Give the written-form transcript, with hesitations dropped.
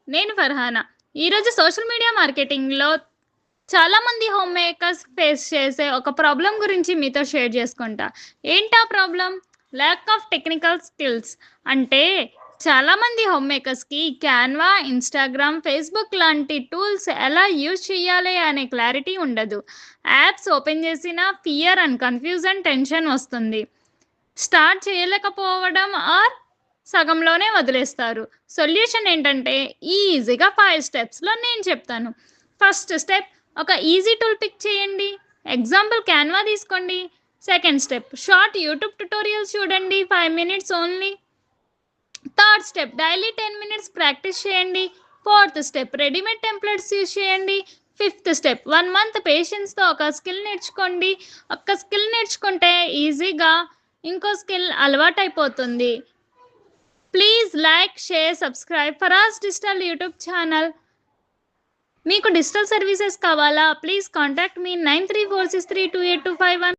నేను ఫర్హానా. ఈరోజు social media మార్కెటింగ్‌లో చాలామంది హోమ్ మేకర్స్ ఫేస్ చేసే ఒక ప్రాబ్లమ్ గురించి మీతో షేర్ చేసుకుంటా. ఏంటా problem? Lack of technical skills. అంటే చాలామంది హోమ్ మేకర్స్‌కి క్యాన్వా, ఇన్‌స్టాగ్రామ్, ఫేస్‌బుక్ లాంటి టూల్స్ ఎలా యూజ్ చేయాలి అనే క్లారిటీ ఉండదు. యాప్స్ ఓపెన్ చేసినా ఫియర్ అండ్ కన్‌ఫ్యూజన్, టెన్షన్ వస్తుంది. స్టార్ట్ చేయలేకపోవడం ఆర్ సగంలోనే వదిలేస్తారు. సొల్యూషన్ ఏంటంటే ఈజీగా 5 స్టెప్స్‌లో నేను చెప్తాను. ఫస్ట్ స్టెప్, ఒక ఈజీ టూల్ పిక్ చేయండి. ఎగ్జాంపుల్ క్యాన్వా తీసుకోండి. Second step, short YouTube tutorials చూడండి, 5 minutes only. Third step, daily 10 minutes practice చేయండి. Fourth step, readymade templates use చేయండి. ఫిఫ్త్ స్టెప్, 1 మంత్ పేషెన్స్‌తో ఒక స్కిల్ నేర్చుకోండి. ఒక్క స్కిల్ నేర్చుకుంటే ఈజీగా ఇంకో స్కిల్ అలవాటైపోతుంది. Please like, share, subscribe Faraz digital YouTube channel. మీకు డిజిటల్ సర్వీసెస్ కావాలా? ప్లీజ్ కాంటాక్ట్ మీ 9346328251.